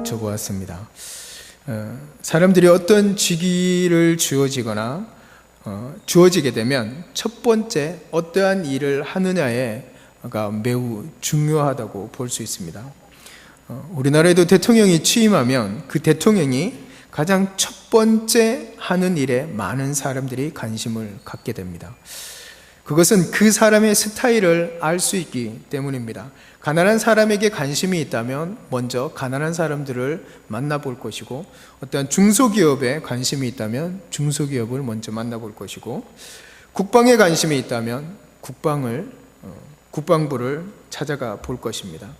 적어왔습니다. 사람들이 어떤 직위를 주어지게 되면 첫 번째 어떠한 일을 하느냐가 매우 중요하다고 볼 수 있습니다. 우리나라에도 대통령이 취임하면 그 대통령이 가장 첫 번째 하는 일에 많은 사람들이 관심을 갖게 됩니다. 그것은 그 사람의 스타일을 알 수 있기 때문입니다. 가난한 사람에게 관심이 있다면 먼저 가난한 사람들을 만나볼 것이고, 어떠한 중소기업에 관심이 있다면 중소기업을 먼저 만나볼 것이고, 국방에 관심이 있다면 국방부를 찾아가 볼 것입니다.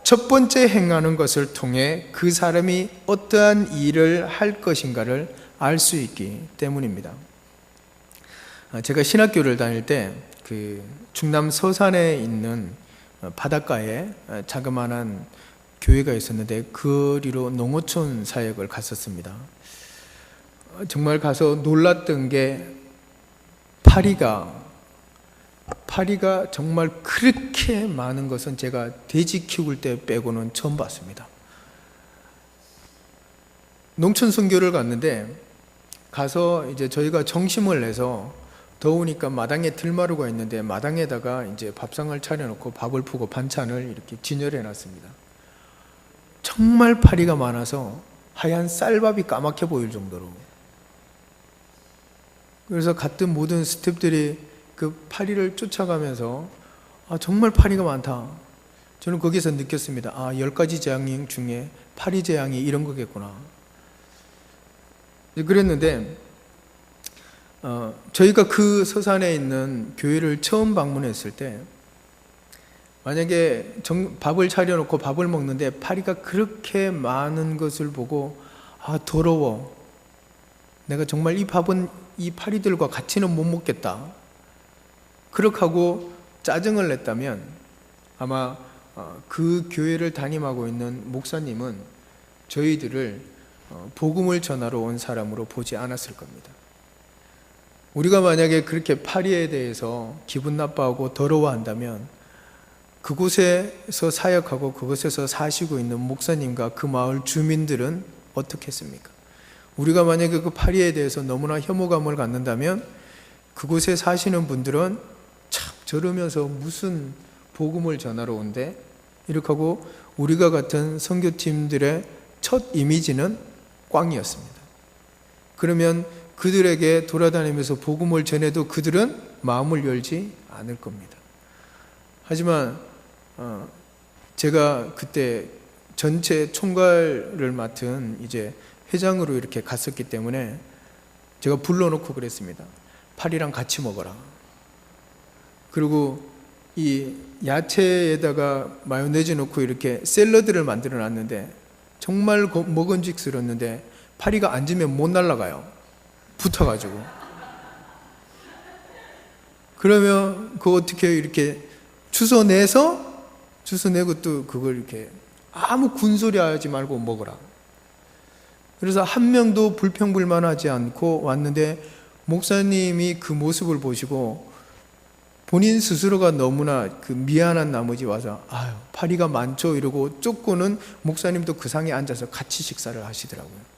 첫 번째 행하는 것을 통해 그 사람이 어떠한 일을 할 것인가를 알 수 있기 때문입니다. 제가 신학교를 다닐 때 충남 서산에 있는 바닷가에 자그마한 교회가 있었는데 그리로 농어촌 사역을 갔었습니다. 정말 가서 놀랐던 게 파리가 정말 그렇게 많은 것은 제가 돼지 키울 때 빼고는 처음 봤습니다. 농촌 선교를 갔는데 가서 이제 저희가 정심을 내서 더우니까 마당에 들마루가 있는데 마당에다가 이제 밥상을 차려놓고 밥을 푸고 반찬을 이렇게 진열해 놨습니다. 정말 파리가 많아서 하얀 쌀밥이 까맣게 보일 정도로. 그래서 갔던 모든 스태프들이 그 파리를 쫓아가면서 정말 파리가 많다. 저는 거기서 느꼈습니다. 10가지 재앙 중에 파리 재앙이 이런 거겠구나. 그랬는데 저희가 그 서산에 있는 교회를 처음 방문했을 때 만약에 밥을 차려놓고 밥을 먹는데 파리가 그렇게 많은 것을 보고 더러워, 내가 정말 이 밥은 이 파리들과 같이는 못 먹겠다, 그렇게 하고 짜증을 냈다면 아마 그 교회를 담임하고 있는 목사님은 저희들을 복음을 전하러 온 사람으로 보지 않았을 겁니다. 우리가 만약에 그렇게 파리에 대해서 기분 나빠하고 더러워한다면 그곳에서 사역하고 그곳에서 사시고 있는 목사님과 그 마을 주민들은 어떻게 했습니까? 우리가 만약에 그 파리에 대해서 너무나 혐오감을 갖는다면 그곳에 사시는 분들은 참 저러면서 무슨 복음을 전하러 온대? 이렇게 하고 우리가 같은 선교팀들의 첫 이미지는 꽝이었습니다. 그러면 그들에게 돌아다니면서 복음을 전해도 그들은 마음을 열지 않을 겁니다. 하지만 제가 그때 전체 총괄을 맡은 이제 회장으로 이렇게 갔었기 때문에 제가 불러놓고 그랬습니다. 파리랑 같이 먹어라. 그리고 이 야채에다가 마요네즈 넣고 이렇게 샐러드를 만들어 놨는데 정말 먹음직스러웠는데 파리가 앉으면 못 날아가요. 붙어가지고. 그러면 그거 어떻게 이렇게 주워내고 또 그걸 이렇게 아무 군소리 하지 말고 먹어라. 그래서 한 명도 불평불만하지 않고 왔는데 목사님이 그 모습을 보시고 본인 스스로가 너무나 미안한 나머지 와서 파리가 많죠 이러고 쫓고는 목사님도 그 상에 앉아서 같이 식사를 하시더라고요.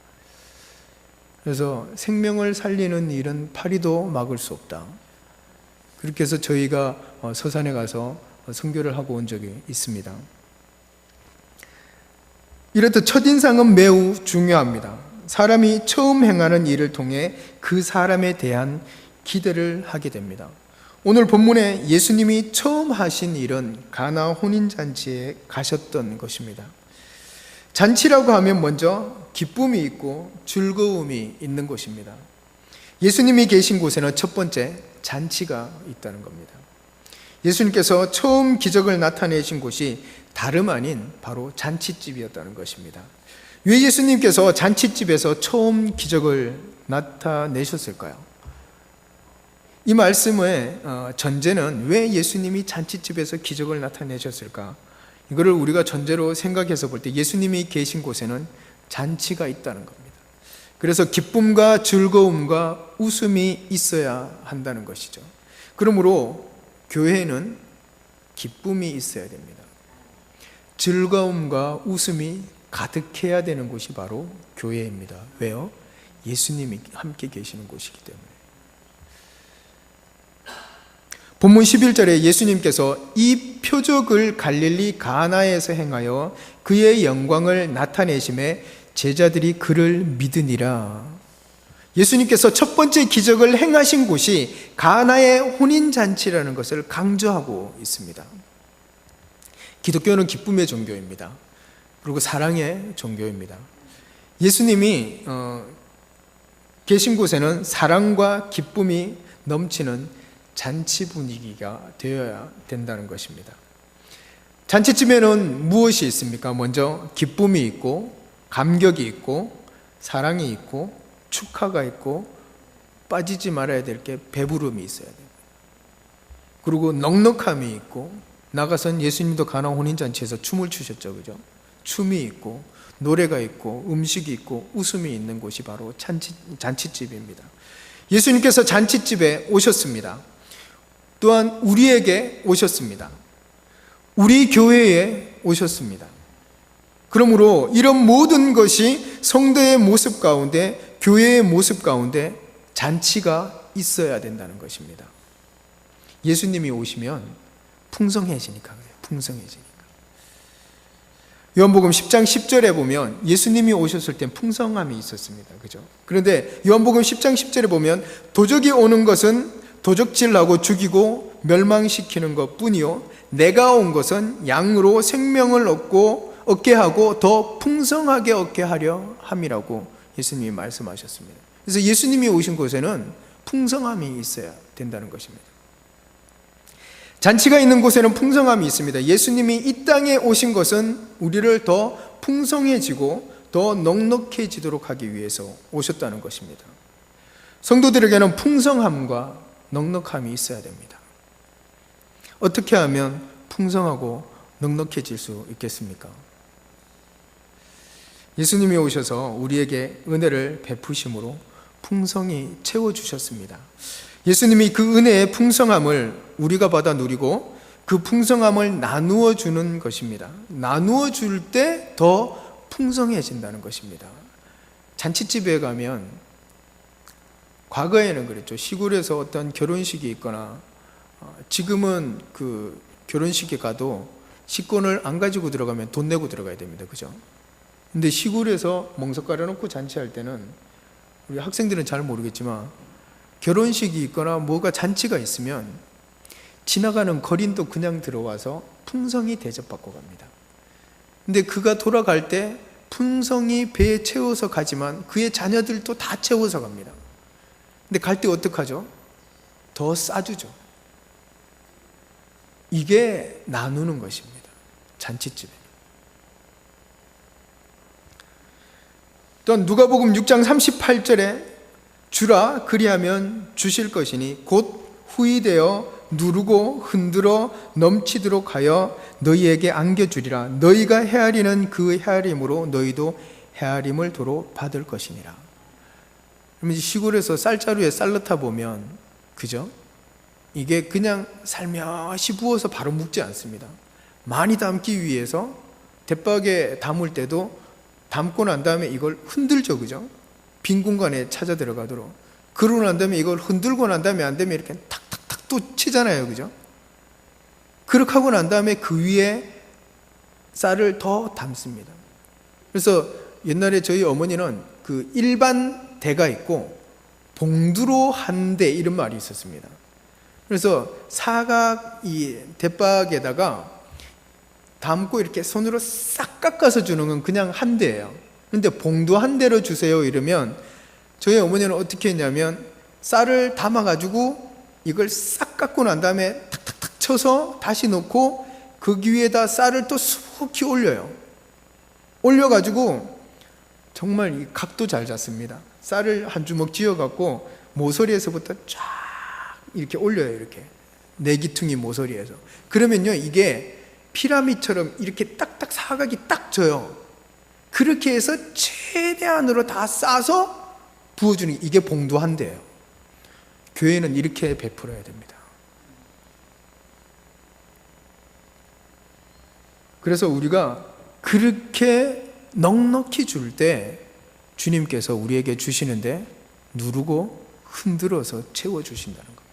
그래서 생명을 살리는 일은 파리도 막을 수 없다. 그렇게 해서 저희가 서산에 가서 선교를 하고 온 적이 있습니다. 이렇듯 첫인상은 매우 중요합니다. 사람이 처음 행하는 일을 통해 그 사람에 대한 기대를 하게 됩니다. 오늘 본문에 예수님이 처음 하신 일은 가나 혼인잔치에 가셨던 것입니다. 잔치라고 하면 먼저 기쁨이 있고 즐거움이 있는 곳입니다. 예수님이 계신 곳에는 첫 번째 잔치가 있다는 겁니다. 예수님께서 처음 기적을 나타내신 곳이 다름 아닌 바로 잔치집이었다는 것입니다. 왜 예수님께서 잔치집에서 처음 기적을 나타내셨을까요? 이 말씀의 전제는 왜 예수님이 잔치집에서 기적을 나타내셨을까? 이거를 우리가 전제로 생각해서 볼 때 예수님이 계신 곳에는 잔치가 있다는 겁니다. 그래서 기쁨과 즐거움과 웃음이 있어야 한다는 것이죠. 그러므로 교회는 기쁨이 있어야 됩니다. 즐거움과 웃음이 가득해야 되는 곳이 바로 교회입니다. 왜요? 예수님이 함께 계시는 곳이기 때문에. 본문 11절에 예수님께서 이 표적을 갈릴리 가나에서 행하여 그의 영광을 나타내심에 제자들이 그를 믿으니라. 예수님께서 첫 번째 기적을 행하신 곳이 가나의 혼인잔치라는 것을 강조하고 있습니다. 기독교는 기쁨의 종교입니다. 그리고 사랑의 종교입니다. 예수님이 계신 곳에는 사랑과 기쁨이 넘치는 잔치 분위기가 되어야 된다는 것입니다. 잔치집에는 무엇이 있습니까? 먼저 기쁨이 있고 감격이 있고 사랑이 있고 축하가 있고 빠지지 말아야 될 게 배부름이 있어야 돼요. 그리고 넉넉함이 있고, 나가선 예수님도 가나 혼인잔치에서 춤을 추셨죠, 그죠? 춤이 있고 노래가 있고 음식이 있고 웃음이 있는 곳이 바로 잔치집입니다. 예수님께서 잔치집에 오셨습니다. 또한 우리에게 오셨습니다. 우리 교회에 오셨습니다. 그러므로 이런 모든 것이 성도의 모습 가운데, 교회의 모습 가운데 잔치가 있어야 된다는 것입니다. 예수님이 오시면 풍성해지니까 그래요. 풍성해지니까. 요한복음 10장 10절에 보면 예수님이 오셨을 땐 풍성함이 있었습니다. 그죠? 그런데 요한복음 10장 10절에 보면 도적이 오는 것은 도적질하고 죽이고 멸망시키는 것 뿐이요 내가 온 것은 양으로 생명을 얻게 하고 더 풍성하게 얻게 하려 함이라고 예수님이 말씀하셨습니다. 그래서 예수님이 오신 곳에는 풍성함이 있어야 된다는 것입니다. 잔치가 있는 곳에는 풍성함이 있습니다. 예수님이 이 땅에 오신 것은 우리를 더 풍성해지고 더 넉넉해지도록 하기 위해서 오셨다는 것입니다. 성도들에게는 풍성함과 넉넉함이 있어야 됩니다. 어떻게 하면 풍성하고 넉넉해질 수 있겠습니까? 예수님이 오셔서 우리에게 은혜를 베푸심으로 풍성히 채워주셨습니다. 예수님이 그 은혜의 풍성함을 우리가 받아 누리고 그 풍성함을 나누어 주는 것입니다. 나누어 줄 때 더 풍성해진다는 것입니다. 잔치집에 가면 과거에는 그랬죠. 시골에서 어떤 결혼식이 있거나 지금은 그 결혼식에 가도 식권을 안 가지고 들어가면 돈 내고 들어가야 됩니다. 그죠? 근데 시골에서 멍석 깔아놓고 잔치할 때는 우리 학생들은 잘 모르겠지만 결혼식이 있거나 뭐가 잔치가 있으면 지나가는 거린도 그냥 들어와서 풍성히 대접받고 갑니다. 근데 그가 돌아갈 때 풍성히 배에 채워서 가지만 그의 자녀들도 다 채워서 갑니다. 근데 갈 때 어떡하죠? 더 싸주죠. 이게 나누는 것입니다. 잔치집에. 또한 누가복음 6장 38절에 주라 그리하면 주실 것이니 곧 후이되어 누르고 흔들어 넘치도록 하여 너희에게 안겨주리라. 너희가 헤아리는 그 헤아림으로 너희도 헤아림을 도로 받을 것이니라. 그러면 시골에서 쌀자루에 쌀 넣다 보면 그죠? 이게 그냥 살며시 부어서 바로 묵지 않습니다. 많이 담기 위해서 대박에 담을 때도 담고 난 다음에 이걸 흔들죠, 그죠? 빈 공간에 찾아 들어가도록. 그러고 난 다음에 이걸 흔들고 난 다음에 안 되면 이렇게 탁탁탁 또 치잖아요, 그죠? 그렇게 하고 난 다음에 그 위에 쌀을 더 담습니다. 그래서 옛날에 저희 어머니는 그 일반 대가 있고 봉두로 한 대 이런 말이 있었습니다. 그래서 사각 이 대박에다가 담고 이렇게 손으로 싹 깎아서 주는 건 그냥 한 대예요. 근데 봉두 한 대로 주세요 이러면 저희 어머니는 어떻게 했냐면 쌀을 담아가지고 이걸 싹 깎고 난 다음에 탁탁탁 쳐서 다시 넣고 그 위에다 쌀을 또 수북히 올려요. 올려가지고 정말 이 각도 잘 잡습니다. 쌀을 한 주먹 쥐어갖고 모서리에서부터 쫙 이렇게 올려요. 이렇게 내기퉁이 모서리에서. 그러면요 이게 피라미드처럼 이렇게 딱딱 사각이 딱 져요. 그렇게 해서 최대한으로 다 싸서 부어주는 이게 봉두 한 대예요. 교회는 이렇게 베풀어야 됩니다. 그래서 우리가 그렇게 넉넉히 줄 때 주님께서 우리에게 주시는데 누르고 흔들어서 채워주신다는 겁니다.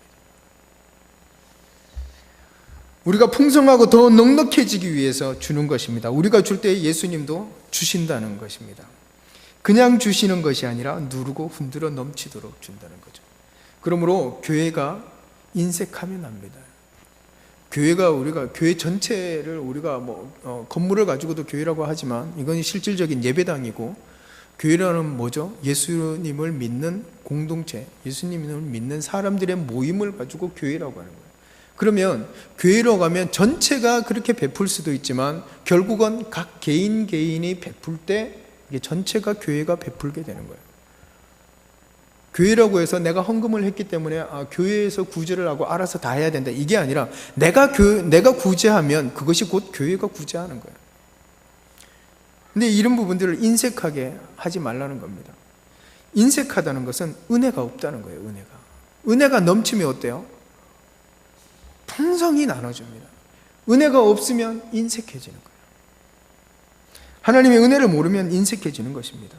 우리가 풍성하고 더 넉넉해지기 위해서 주는 것입니다. 우리가 줄 때 예수님도 주신다는 것입니다. 그냥 주시는 것이 아니라 누르고 흔들어 넘치도록 준다는 거죠. 그러므로 교회가 인색하면 합니다. 우리가 교회 전체를 우리가 건물을 가지고도 교회라고 하지만 이건 실질적인 예배당이고, 교회라는 뭐죠? 예수님을 믿는 공동체, 예수님을 믿는 사람들의 모임을 가지고 교회라고 하는 거예요. 그러면 교회로 가면 전체가 그렇게 베풀 수도 있지만 결국은 각 개인이 베풀 때 이게 전체가 교회가 베풀게 되는 거예요. 교회라고 해서 내가 헌금을 했기 때문에 교회에서 구제를 하고 알아서 다 해야 된다, 이게 아니라 내가 구제하면 그것이 곧 교회가 구제하는 거예요. 근데 이런 부분들을 인색하게 하지 말라는 겁니다. 인색하다는 것은 은혜가 없다는 거예요. 은혜가 넘치면 어때요? 풍성히 나눠줍니다. 은혜가 없으면 인색해지는 거예요. 하나님의 은혜를 모르면 인색해지는 것입니다.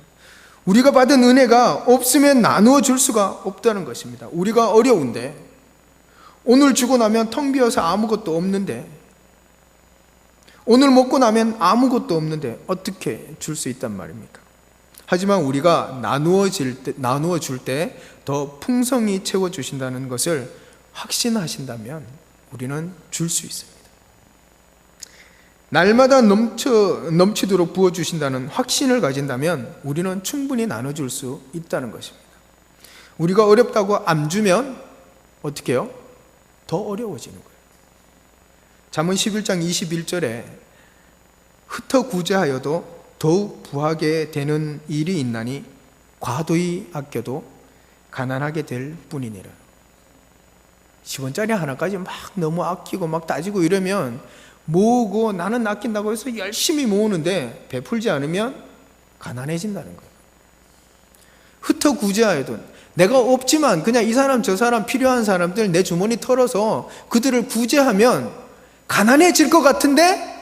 우리가 받은 은혜가 없으면 나누어 줄 수가 없다는 것입니다. 우리가 어려운데, 오늘 주고 나면 텅 비어서 아무것도 없는데, 오늘 먹고 나면 아무것도 없는데 어떻게 줄 수 있단 말입니까? 하지만 우리가 나누어 줄 때 더 풍성히 채워주신다는 것을 확신하신다면 우리는 줄 수 있습니다. 날마다 넘치도록 부어주신다는 확신을 가진다면 우리는 충분히 나눠줄 수 있다는 것입니다. 우리가 어렵다고 안 주면 어떻게 해요? 더 어려워지는 거예요. 잠언 11장 21절에 흩어 구제하여도 더욱 부하게 되는 일이 있나니 과도히 아껴도 가난하게 될 뿐이니라. 10원짜리 하나까지 막 너무 아끼고 막 따지고 이러면 모으고, 나는 아낀다고 해서 열심히 모으는데 베풀지 않으면 가난해진다는 거예요. 흩어 구제하여도, 내가 없지만 그냥 이 사람 저 사람 필요한 사람들 내 주머니 털어서 그들을 구제하면 가난해질 것 같은데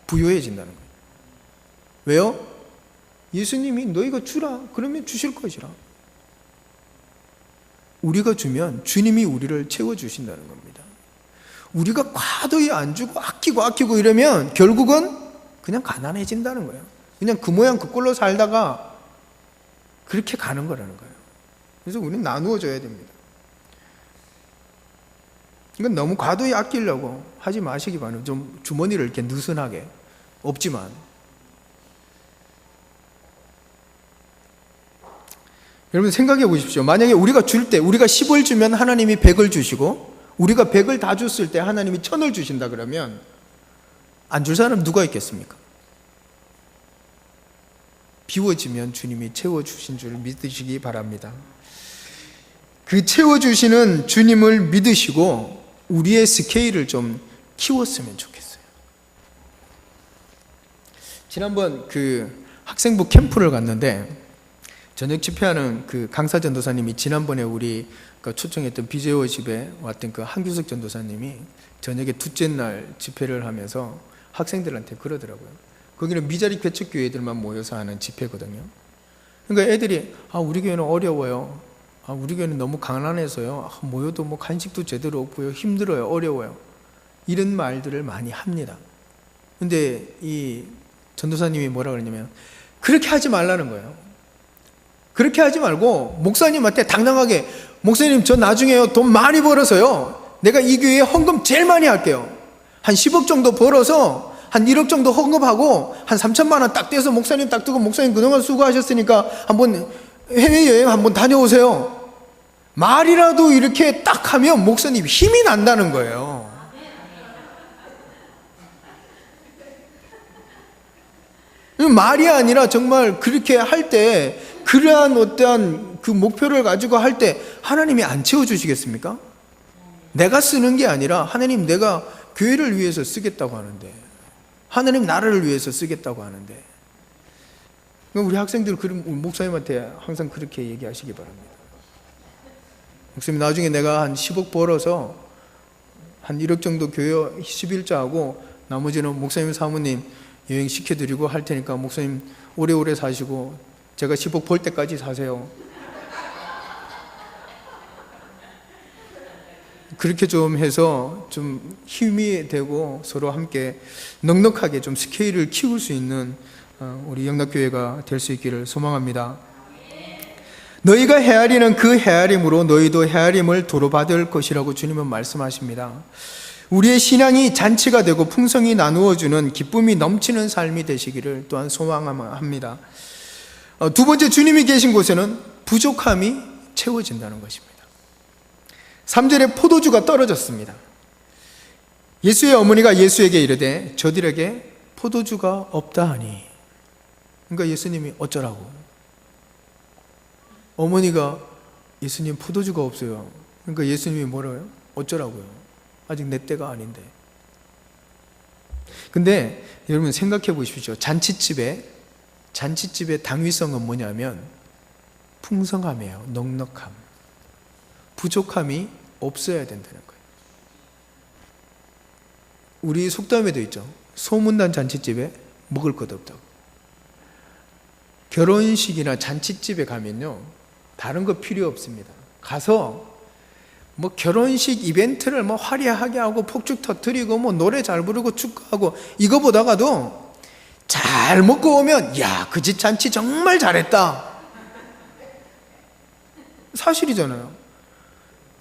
부유해진다는 거예요. 왜요? 예수님이 너희가 주라 그러면 주실 것이라. 우리가 주면 주님이 우리를 채워주신다는 겁니다. 우리가 과도히 안 주고 아끼고 이러면 결국은 그냥 가난해진다는 거예요. 그냥 그 모양 그 꼴로 살다가 그렇게 가는 거라는 거예요. 그래서 우리는 나누어 줘야 됩니다. 이건 너무 과도히 아끼려고 하지 마시기 바랍니다. 좀 주머니를 이렇게 느슨하게, 없지만. 여러분 생각해 보십시오. 만약에 우리가 줄 때, 우리가 10을 주면 하나님이 100을 주시고, 우리가 100을 다 줬을 때 하나님이 1000을 주신다 그러면 안 줄 사람 누가 있겠습니까? 비워지면 주님이 채워주신 줄 믿으시기 바랍니다. 그 채워주시는 주님을 믿으시고 우리의 스케일을 좀 키웠으면 좋겠어요. 지난번 그 학생부 캠프를 갔는데 저녁 집회하는 그 강사 전도사님이, 지난번에 우리 초청했던 비제오 집에 왔던 그 한규석 전도사님이 저녁에 둘째 날 집회를 하면서 학생들한테 그러더라고요. 거기는 미자리 개척교회들만 모여서 하는 집회거든요. 그러니까 애들이 우리 교회는 어려워요. 우리 교회는 너무 가난해서요. 모여도 뭐 간식도 제대로 없고요. 힘들어요. 어려워요. 이런 말들을 많이 합니다. 근데 이 전도사님이 뭐라 그러냐면 그렇게 하지 말라는 거예요. 그렇게 하지 말고 목사님한테 당당하게, 목사님 저 나중에요 돈 많이 벌어서요 내가 이 교회에 헌금 제일 많이 할게요. 한 10억 정도 벌어서 한 1억 정도 헌금하고 한 3천만 원 딱 떼서 목사님 딱 두고, 목사님 그동안 수고하셨으니까 한번 해외여행 한번 다녀오세요. 말이라도 이렇게 딱 하면 목사님 힘이 난다는 거예요. 말이 아니라 정말 그렇게 할 때, 그러한 어떠한 그 목표를 가지고 할 때 하나님이 안 채워주시겠습니까? 내가 쓰는 게 아니라 하나님 내가 교회를 위해서 쓰겠다고 하는데, 하나님 나라를 위해서 쓰겠다고 하는데, 우리 학생들 목사님한테 항상 그렇게 얘기하시기 바랍니다. 목사님 나중에 내가 한 10억 벌어서 한 1억 정도 교회 11자 하고 나머지는 목사님 사모님 여행 시켜드리고 할 테니까 목사님 오래오래 사시고 제가 10억 벌 때까지 사세요. 그렇게 좀 해서 좀 힘이 되고 서로 함께 넉넉하게 좀 스케일을 키울 수 있는 우리 영락교회가 될 수 있기를 소망합니다. 너희가 헤아리는 그 헤아림으로 너희도 헤아림을 도로받을 것이라고 주님은 말씀하십니다. 우리의 신앙이 잔치가 되고 풍성이 나누어주는 기쁨이 넘치는 삶이 되시기를 또한 소망합니다. 두 번째, 주님이 계신 곳에는 부족함이 채워진다는 것입니다. 3절에 포도주가 떨어졌습니다. 예수의 어머니가 예수에게 이르되 저들에게 포도주가 없다 하니, 그러니까 예수님이 어쩌라고? 어머니가 예수님 포도주가 없어요. 그러니까 예수님이 뭐라고요? 어쩌라고요? 아직 내 때가 아닌데. 근데 여러분 생각해 보십시오. 잔치집의 당위성은 뭐냐면 풍성함이에요. 넉넉함. 부족함이 없어야 된다는 거예요. 우리 속담에도 있죠. 소문난 잔치집에 먹을 것 없다고. 결혼식이나 잔치집에 가면요, 다른 거 필요 없습니다. 가서 뭐 결혼식 이벤트를 뭐 화려하게 하고 폭죽 터뜨리고 뭐 노래 잘 부르고 축구하고 이거 보다가도 잘 먹고 오면 야, 그 집 잔치 정말 잘했다. 사실이잖아요.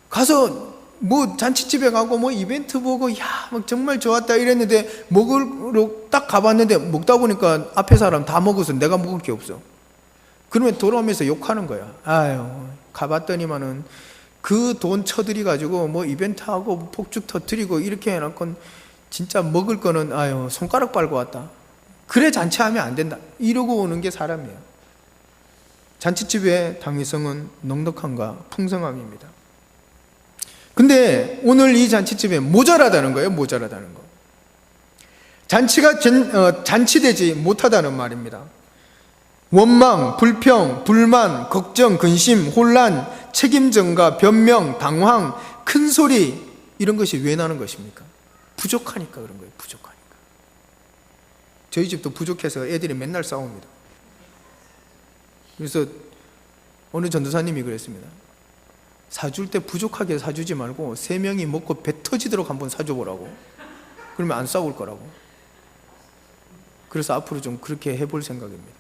가서 뭐 잔치집에 가고 뭐 이벤트 보고 야, 막 정말 좋았다 이랬는데 먹으러 딱 가봤는데 먹다 보니까 앞에 사람 다 먹어서 내가 먹을 게 없어. 그러면 돌아오면서 욕하는 거야. 아유, 가봤더니만은 그 돈 쳐들이 가지고 뭐 이벤트하고 폭죽 터뜨리고 이렇게 해놓고 진짜 먹을 거는 아유, 손가락 빨고 왔다. 그래 잔치하면 안 된다. 이러고 오는 게 사람이에요. 잔치집의 당위성은 넉넉함과 풍성함입니다. 근데 오늘 이 잔치집에 모자라다는 거예요. 모자라다는 거. 잔치가 잔치되지 못하다는 말입니다. 원망, 불평, 불만, 걱정, 근심, 혼란, 책임전가, 변명, 방황, 큰소리, 이런 것이 왜 나는 것입니까? 부족하니까 그런 거예요. 부족하니까. 저희 집도 부족해서 애들이 맨날 싸웁니다. 그래서 어느 전도사님이 그랬습니다. 사줄 때 부족하게 사주지 말고 3명이 먹고 배 터지도록 한번 사줘보라고. 그러면 안 싸울 거라고. 그래서 앞으로 좀 그렇게 해볼 생각입니다.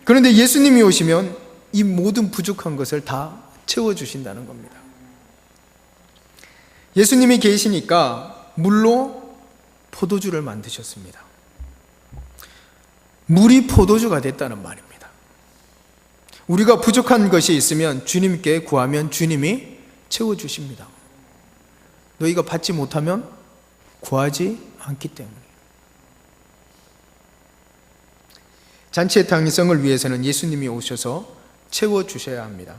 그런데 예수님이 오시면 이 모든 부족한 것을 다 채워주신다는 겁니다. 예수님이 계시니까 물로 포도주를 만드셨습니다. 물이 포도주가 됐다는 말입니다. 우리가 부족한 것이 있으면 주님께 구하면 주님이 채워주십니다. 너희가 받지 못하면 구하지 않기 때문에. 잔치의 당위성을 위해서는 예수님이 오셔서 채워주셔야 합니다.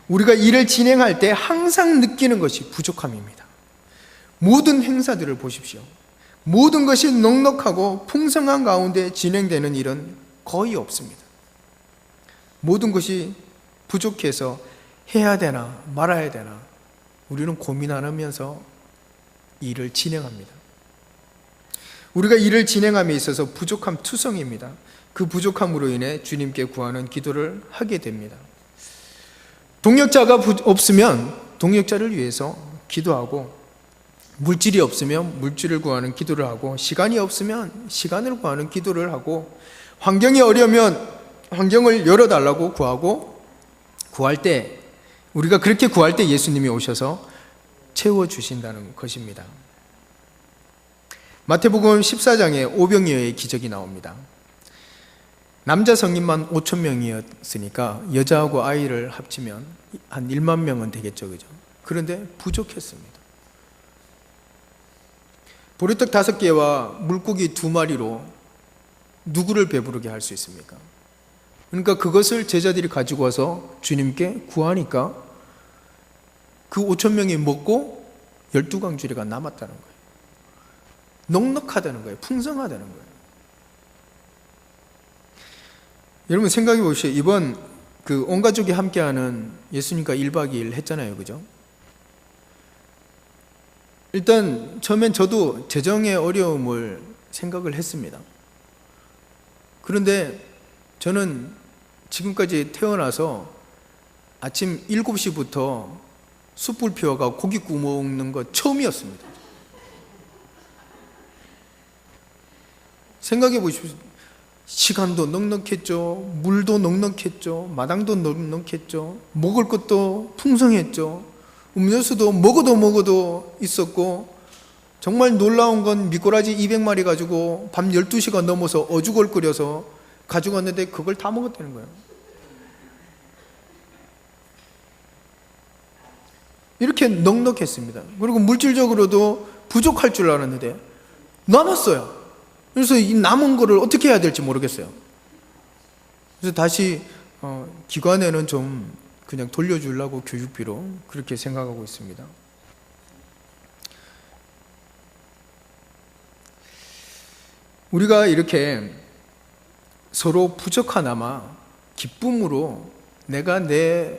우리가 일을 진행할 때 항상 느끼는 것이 부족함입니다. 모든 행사들을 보십시오. 모든 것이 넉넉하고 풍성한 가운데 진행되는 일은 거의 없습니다. 모든 것이 부족해서 해야 되나 말아야 되나 우리는 고민하면서 일을 진행합니다. 우리가 일을 진행함에 있어서 부족함 투성입니다. 그 부족함으로 인해 주님께 구하는 기도를 하게 됩니다. 동역자가 없으면 동역자를 위해서 기도하고, 물질이 없으면 물질을 구하는 기도를 하고, 시간이 없으면 시간을 구하는 기도를 하고, 환경이 어려우면 환경을 열어달라고 구하고, 구할 때 우리가 그렇게 구할 때 예수님이 오셔서 채워주신다는 것입니다. 마태복음 14장에 오병이어의 기적이 나옵니다. 남자 성인만 5,000명이었으니까 여자하고 아이를 합치면 한 1만 명은 되겠죠, 그죠? 그런데 부족했습니다. 보리떡 5개와 물고기 2마리로 누구를 배부르게 할 수 있습니까? 그러니까 그것을 제자들이 가지고 와서 주님께 구하니까 그 5,000명이 먹고 12강주리가 남았다는 거예요. 넉넉하다는 거예요. 풍성하다는 거예요. 여러분 생각해 보십시오. 이번 온 가족이 함께하는 예수님과 1박 2일 했잖아요, 그죠? 일단 처음엔 저도 재정의 어려움을 생각을 했습니다. 그런데 저는 지금까지 태어나서 아침 7시부터 숯불 피워가 고기 구워 먹는 거 처음이었습니다. 생각해 보십시오. 시간도 넉넉했죠. 물도 넉넉했죠. 마당도 넉넉했죠. 먹을 것도 풍성했죠. 음료수도 먹어도 있었고, 정말 놀라운 건 미꾸라지 200마리 가지고 밤 12시가 넘어서 어죽을 끓여서 가져갔는데 그걸 다 먹었다는 거예요. 이렇게 넉넉했습니다. 그리고 물질적으로도 부족할 줄 알았는데 남았어요. 그래서 이 남은 거를 어떻게 해야 될지 모르겠어요. 그래서 다시 기관에는 좀 그냥 돌려주려고 교육비로 그렇게 생각하고 있습니다. 우리가 이렇게 서로 부족하나마 기쁨으로 내가 내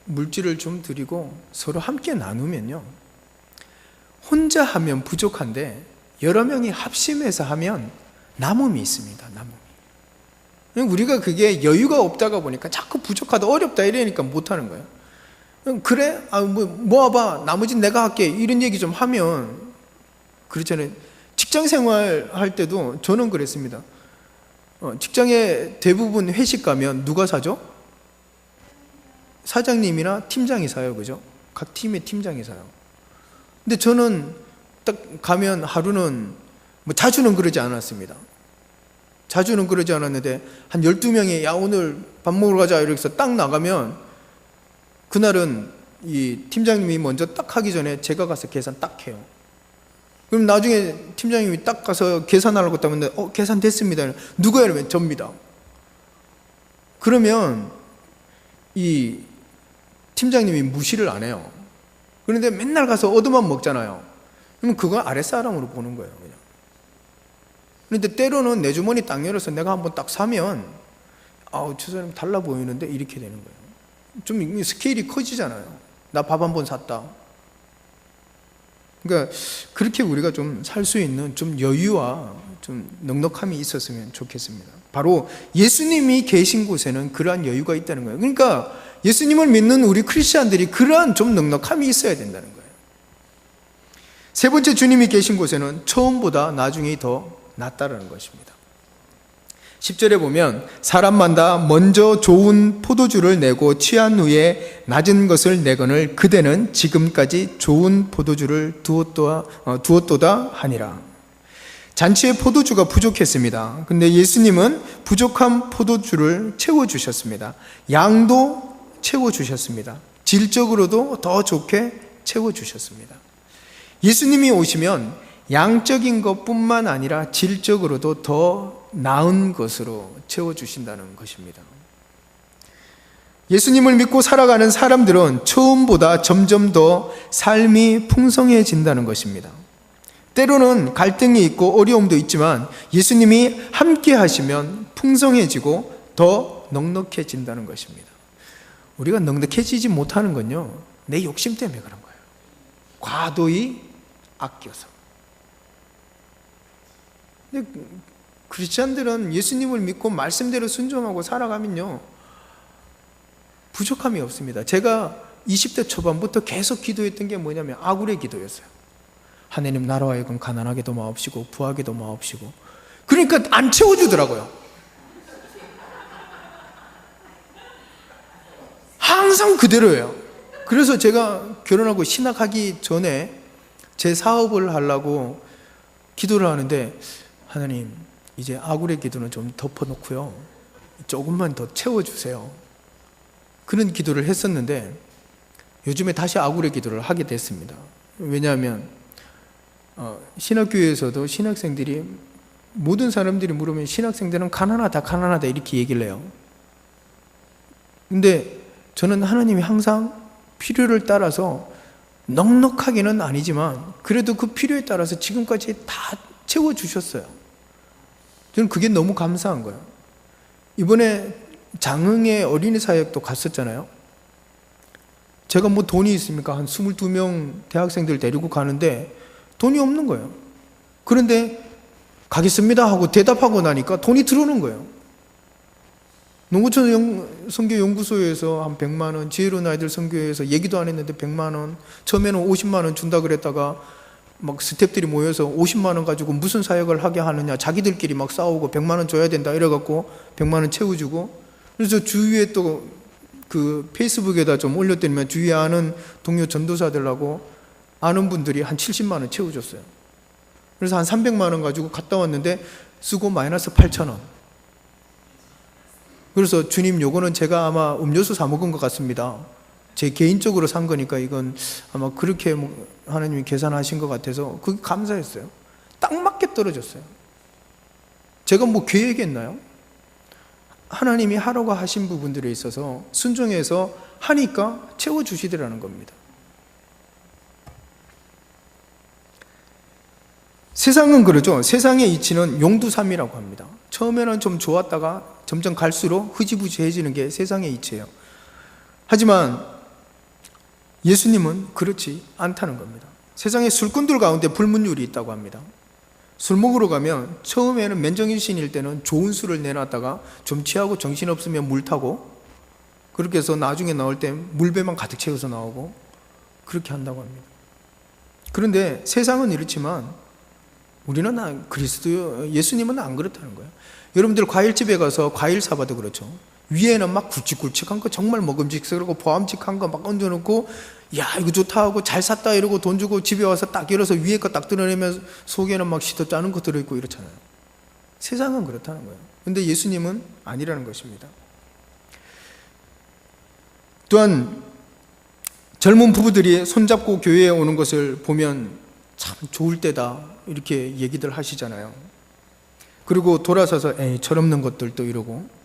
물질을 좀 드리고 서로 함께 나누면요, 혼자 하면 부족한데 여러 명이 합심해서 하면 남음이 있습니다. 남음이. 우리가 그게 여유가 없다가 보니까 자꾸 부족하다, 어렵다 이러니까 못하는 거예요. 그래? 모아봐, 나머지는 내가 할게, 이런 얘기 좀 하면. 그렇잖아요. 직장 생활 할 때도 저는 그랬습니다. 직장에 대부분 회식 가면 누가 사죠? 사장님이나 팀장이 사요. 그죠? 각 팀의 팀장이 사요. 근데 저는 딱 가면 하루는, 자주는 그러지 않았습니다. 자주는 그러지 않았는데 한 12명이 야 오늘 밥 먹으러 가자 이렇게 해서 딱 나가면 그날은 이 팀장님이 먼저 딱 하기 전에 제가 가서 계산 딱 해요. 그럼 나중에 팀장님이 딱 가서 계산하려고 했다면 계산됐습니다. 누가 이러면 접니다. 그러면 이 팀장님이 무시를 안 해요. 그런데 맨날 가서 얻어만 먹잖아요. 그러면 그거 아랫사람으로 보는 거예요. 그냥. 그런데 때로는 내 주머니 딱 열어서 내가 한번 딱 사면 저 사람 달라 보이는데 이렇게 되는 거예요. 좀 스케일이 커지잖아요. 나 밥 한 번 샀다. 그러니까 그렇게 우리가 좀 살 수 있는 좀 여유와 좀 넉넉함이 있었으면 좋겠습니다. 바로 예수님이 계신 곳에는 그러한 여유가 있다는 거예요. 그러니까 예수님을 믿는 우리 크리스찬들이 그러한 좀 넉넉함이 있어야 된다는 거예요. 세 번째, 주님이 계신 곳에는 처음보다 나중이 더 낫다라는 것입니다. 10절에 보면 사람마다 먼저 좋은 포도주를 내고 취한 후에 낮은 것을 내거늘 그대는 지금까지 좋은 포도주를 두었도다 하니라. 잔치에 포도주가 부족했습니다. 근데 예수님은 부족한 포도주를 채워주셨습니다. 양도 채워주셨습니다. 질적으로도 더 좋게 채워주셨습니다. 예수님이 오시면 양적인 것뿐만 아니라 질적으로도 더 나은 것으로 채워주신다는 것입니다. 예수님을 믿고 살아가는 사람들은 처음보다 점점 더 삶이 풍성해진다는 것입니다. 때로는 갈등이 있고 어려움도 있지만 예수님이 함께 하시면 풍성해지고 더 넉넉해진다는 것입니다. 우리가 넉넉해지지 못하는 건요, 내 욕심 때문에 그런 거예요. 과도히 아껴서. 근데 크리스찬들은 예수님을 믿고 말씀대로 순종하고 살아가면요, 부족함이 없습니다. 제가 20대 초반부터 계속 기도했던 게 뭐냐면 아굴의 기도였어요. 하나님 나라와 하여금 가난하게도 마옵시고 부하게도 마옵시고. 그러니까 안 채워주더라고요. 항상 그대로예요. 그래서 제가 결혼하고 신학하기 전에 제 사업을 하려고 기도를 하는데, 하나님 이제 아굴의 기도는 좀 덮어놓고요, 조금만 더 채워주세요. 그런 기도를 했었는데 요즘에 다시 아굴의 기도를 하게 됐습니다. 왜냐하면 신학교에서도 신학생들이, 모든 사람들이 물으면 신학생들은 가난하다 이렇게 얘기를 해요. 근데 저는 하나님이 항상 필요를 따라서 넉넉하기는 아니지만 그래도 그 필요에 따라서 지금까지 다 채워주셨어요. 저는 그게 너무 감사한 거예요. 이번에 장흥의 어린이 사역도 갔었잖아요. 제가 뭐 돈이 있습니까? 한 22명 대학생들 데리고 가는데 돈이 없는 거예요. 그런데 가겠습니다 하고 대답하고 나니까 돈이 들어오는 거예요. 농구촌 선교연구소에서 한 100만 원, 지혜로운 아이들 선교회에서 얘기도 안 했는데 100만 원, 처음에는 50만 원 준다 그랬다가 막 스태프들이 모여서 50만 원 가지고 무슨 사역을 하게 하느냐, 자기들끼리 막 싸우고 100만 원 줘야 된다 이래갖고 100만 원 채워주고, 그래서 주위에 또 그 페이스북에다 좀 올렸더니만 주위에 아는 동료 전도사들하고 아는 분들이 한 70만 원 채워줬어요. 그래서 한 300만 원 가지고 갔다 왔는데 쓰고 마이너스 8천 원. 그래서 주님, 요거는 제가 아마 음료수 사 먹은 것 같습니다. 제 개인적으로 산 거니까 이건 아마 그렇게 하나님이 계산하신 것 같아서 그게 감사했어요. 딱 맞게 떨어졌어요. 제가 뭐 계획했나요? 하나님이 하라고 하신 부분들에 있어서 순종해서 하니까 채워주시더라는 겁니다. 세상은 그러죠. 세상의 이치는 용두삼이라고 합니다. 처음에는 좀 좋았다가 점점 갈수록 흐지부지해지는 게 세상의 이치예요. 하지만 예수님은 그렇지 않다는 겁니다. 세상에 술꾼들 가운데 불문율이 있다고 합니다. 술 먹으러 가면 처음에는 맨정신일 때는 좋은 술을 내놨다가 좀 취하고 정신없으면 물 타고, 그렇게 해서 나중에 나올 때 물배만 가득 채워서 나오고 그렇게 한다고 합니다. 그런데 세상은 이렇지만 우리는 예수님은 안 그렇다는 거예요. 여러분들 과일집에 가서 과일 사봐도 그렇죠. 위에는 막 굵직굵직한 거, 정말 먹음직스럽고 보암직한 거 막 얹어놓고, 야 이거 좋다 하고 잘 샀다 이러고 돈 주고 집에 와서 딱 열어서 위에 거 딱 드러내면 속에는 막 시도 짜는 거 들어있고 이렇잖아요. 세상은 그렇다는 거예요. 근데 예수님은 아니라는 것입니다. 또한 젊은 부부들이 손잡고 교회에 오는 것을 보면 참 좋을 때다 이렇게 얘기들 하시잖아요. 그리고 돌아서서 에이 철없는 것들도 이러고.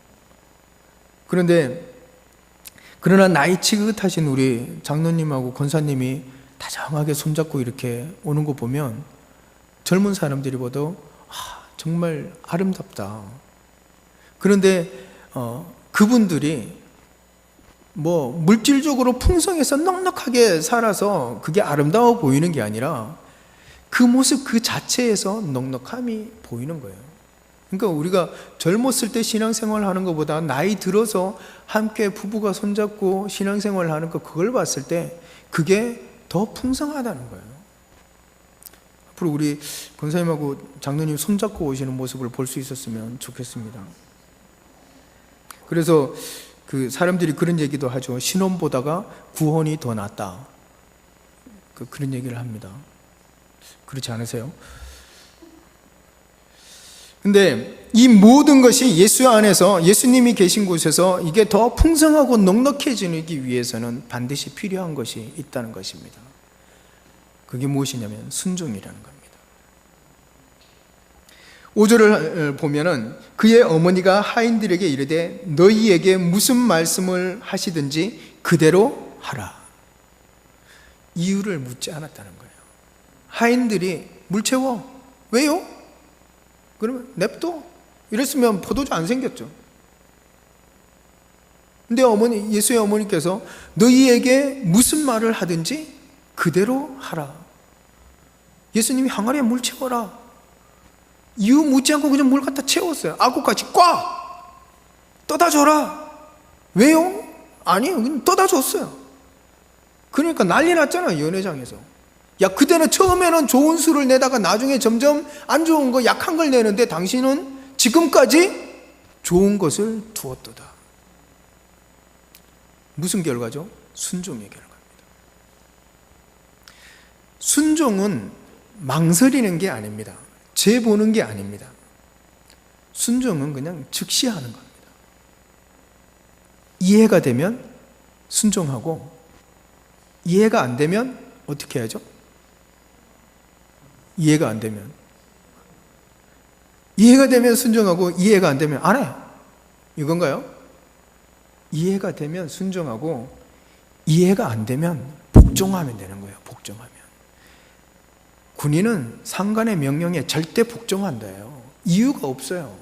그러나 나이 지긋하신 우리 장로님하고 권사님이 다정하게 손잡고 이렇게 오는 거 보면 젊은 사람들이 봐도 정말 아름답다. 그런데 그분들이 뭐 물질적으로 풍성해서 넉넉하게 살아서 그게 아름다워 보이는 게 아니라 그 모습 그 자체에서 넉넉함이 보이는 거예요. 그러니까 우리가 젊었을 때 신앙생활 하는 것보다 나이 들어서 함께 부부가 손잡고 신앙생활 하는 거, 그걸 봤을 때 그게 더 풍성하다는 거예요. 앞으로 우리 권사님하고 장로님 손잡고 오시는 모습을 볼 수 있었으면 좋겠습니다. 그래서 그 사람들이 그런 얘기도 하죠. 신혼보다가 구혼이 더 낫다. 그런 얘기를 합니다. 그렇지 않으세요? 근데 이 모든 것이 예수 안에서, 예수님이 계신 곳에서 이게 더 풍성하고 넉넉해지기 위해서는 반드시 필요한 것이 있다는 것입니다. 그게 무엇이냐면 순종이라는 겁니다. 5절을 보면은 그의 어머니가 하인들에게 이르되 너희에게 무슨 말씀을 하시든지 그대로 하라. 이유를 묻지 않았다는 거예요. 하인들이 물 채워. 왜요? 그러면 냅둬. 이랬으면 포도주 안 생겼죠. 근데 예수의 어머니께서 너희에게 무슨 말을 하든지 그대로 하라. 예수님이 항아리에 물 채워라. 이유 묻지 않고 그냥 물 갖다 채웠어요. 아구까지 꽉 떠다 줘라. 왜요? 아니요, 그냥 떠다 줬어요. 그러니까 난리 났잖아요, 연회장에서. 야, 그때는 처음에는 좋은 술을 내다가 나중에 점점 안 좋은 거, 약한 걸 내는데 당신은 지금까지 좋은 것을 두었도다. 무슨 결과죠? 순종의 결과입니다. 순종은 망설이는 게 아닙니다. 재보는 게 아닙니다. 순종은 그냥 즉시 하는 겁니다. 이해가 되면 순종하고, 이해가 안 되면 어떻게 해야죠? 이해가 안 되면 순종하고, 이해가 안 되면 안 해. 이건가요? 이해가 되면 순종하고, 이해가 안 되면 복종하면 되는 거예요. 복종하면. 군인은 상관의 명령에 절대 복종한다요. 이유가 없어요.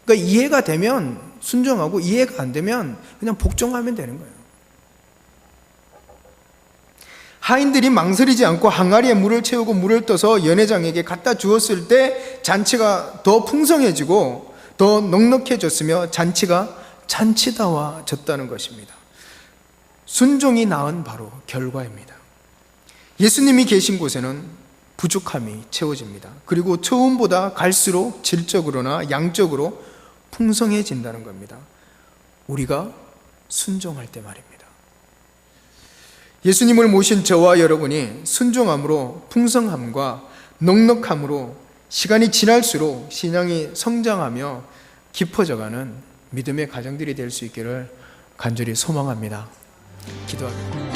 그러니까 이해가 되면 순종하고, 이해가 안 되면 그냥 복종하면 되는 거예요. 하인들이 망설이지 않고 항아리에 물을 채우고 물을 떠서 연회장에게 갖다 주었을 때 잔치가 더 풍성해지고 더 넉넉해졌으며 잔치가 잔치다워졌다는 것입니다. 순종이 낳은 바로 결과입니다. 예수님이 계신 곳에는 부족함이 채워집니다. 그리고 처음보다 갈수록 질적으로나 양적으로 풍성해진다는 겁니다. 우리가 순종할 때 말입니다. 예수님을 모신 저와 여러분이 순종함으로 풍성함과 넉넉함으로 시간이 지날수록 신앙이 성장하며 깊어져가는 믿음의 가정들이 될 수 있기를 간절히 소망합니다. 기도하겠습니다.